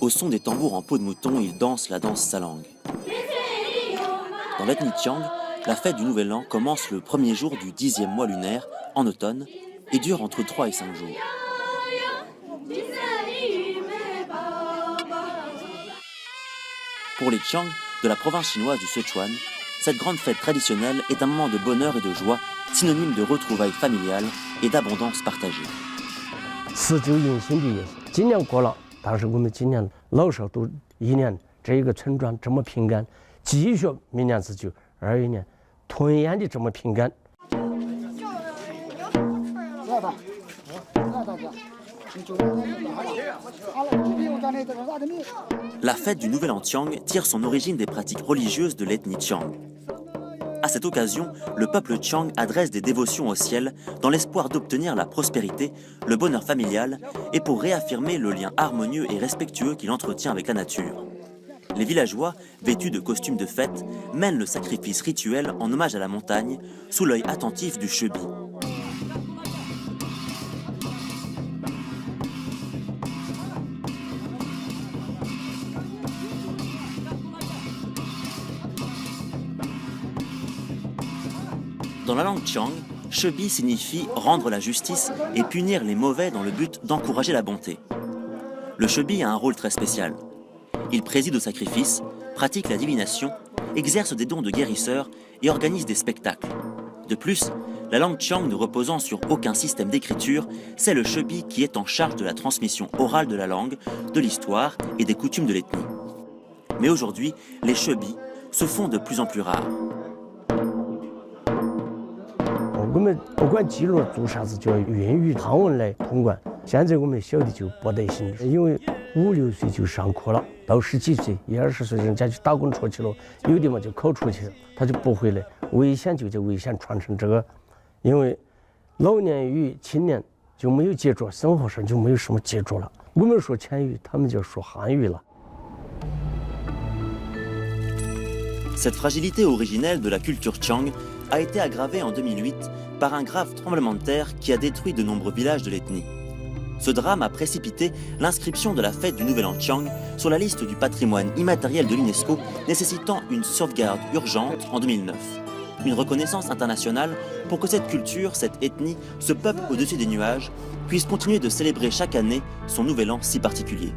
Au son des tambours en peau de mouton, ils dansent la danse salang. Dans l'ethnie Tsiang, la fête du Nouvel An commence le premier jour du 10e mois lunaire, en automne, et dure entre 3 et 5 jours. Pour les Tsiang de la province chinoise du Sichuan, cette grande fête traditionnelle est un moment de bonheur et de joie, synonyme de retrouvailles familiales et d'abondance partagée. 辞旧迎新的意思。今年过了，但是我们今年老少都一年这个村庄这么平安，继续明年自就21年吞咽的这么平安。La fête du Nouvel An Tsiang tire son origine des pratiques religieuses de l'ethnie Tsiang. À cette occasion, le peuple Tsiang adresse des dévotions au ciel dans l'espoir d'obtenir la prospérité, le bonheur familial et pour réaffirmer le lien harmonieux et respectueux qu'il entretient avec la nature. Les villageois, vêtus de costumes de fête, mènent le sacrifice rituel en hommage à la montagne, sous l'œil attentif du Chebi. Dans la langue Tsiang, Chebi signifie rendre la justice et punir les mauvais dans le but d'encourager la bonté. Le Chebi a un rôle très spécial. Il préside au sacrifice, pratique la divination, exerce des dons de guérisseur et organise des spectacles. De plus, la langue Tsiang ne reposant sur aucun système d'écriture, c'est le Chebi qui est en charge de la transmission orale de la langue, de l'histoire et des coutumes de l'ethnie. Mais aujourd'hui, les Chebi se font de plus en plus rares. 我们不管记录做啥子，就要运用汉文来通关。现在我们小的就不得行，因为5、6岁就上课了，到10几岁、20岁人家去打工出去了，有的嘛就考出去了，他就不回来。危险就叫危险传承这个，因为老年与青年就没有接触，生活上就没有什么接触了。我们说钱语，他们就说汉语了。 Cette fragilité originelle de la culture Tsiang a été aggravée en 2008 par un grave tremblement de terre qui a détruit de nombreux villages de l'ethnie. Ce drame a précipité l'inscription de la fête du Nouvel An Tsiang sur la liste du patrimoine immatériel de l'UNESCO, nécessitant une sauvegarde urgente en 2009. Une reconnaissance internationale pour que cette culture, cette ethnie, ce peuple au-dessus des nuages, puisse continuer de célébrer chaque année son Nouvel An si particulier.